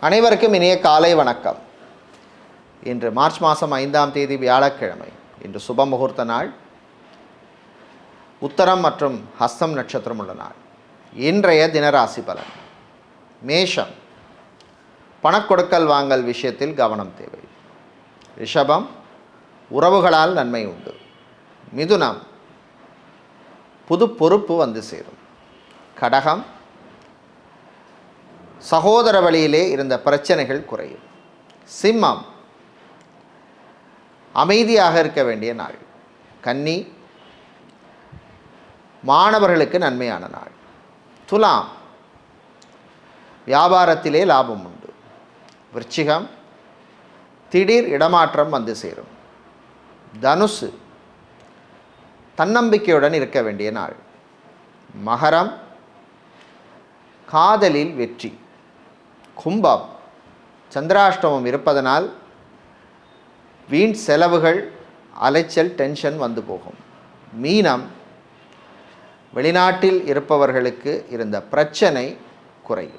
அனைவருக்கும் இனிய காலை வணக்கம். இன்று மார்ச் மாதம் 5ஆம் தேதி வியாழக்கிழமை. இன்று சுப முகூர்த்த நாள். உத்தரம் மற்றும் ஹஸ்தம் நட்சத்திரம் உள்ள நாள். இன்றைய தினராசி பலன். மேஷம், பணக்கொடுக்கல் வாங்கல் விஷயத்தில் கவனம் தேவை. ரிஷபம், உறவுகளால் நன்மை உண்டு. மிதுனம், புது பொறுப்பு வந்து சேரும். கடகம், சகோதர வழியிலே இருந்த பிரச்சனைகள் குறையும். சிம்மம், அமைதியாக இருக்க வேண்டிய நாள். கன்னி, மாணவர்களுக்கு நன்மையான நாள். துலாம், வியாபாரத்திலே லாபம் உண்டு. விருச்சிகம், திடீர் இடமாற்றம் வந்து சேரும். தனுசு, தன்னம்பிக்கையுடன் இருக்க வேண்டிய நாள். மகரம், காதலில் வெற்றி. கும்பம், சந்திராஷ்டமம் இருப்பதனால் வீண் செலவுகள், அலைச்சல், டென்ஷன் வந்து போகும். மீனம், வெளிநாட்டில் இருப்பவர்களுக்கு இருந்த பிரச்சனை குறையும்.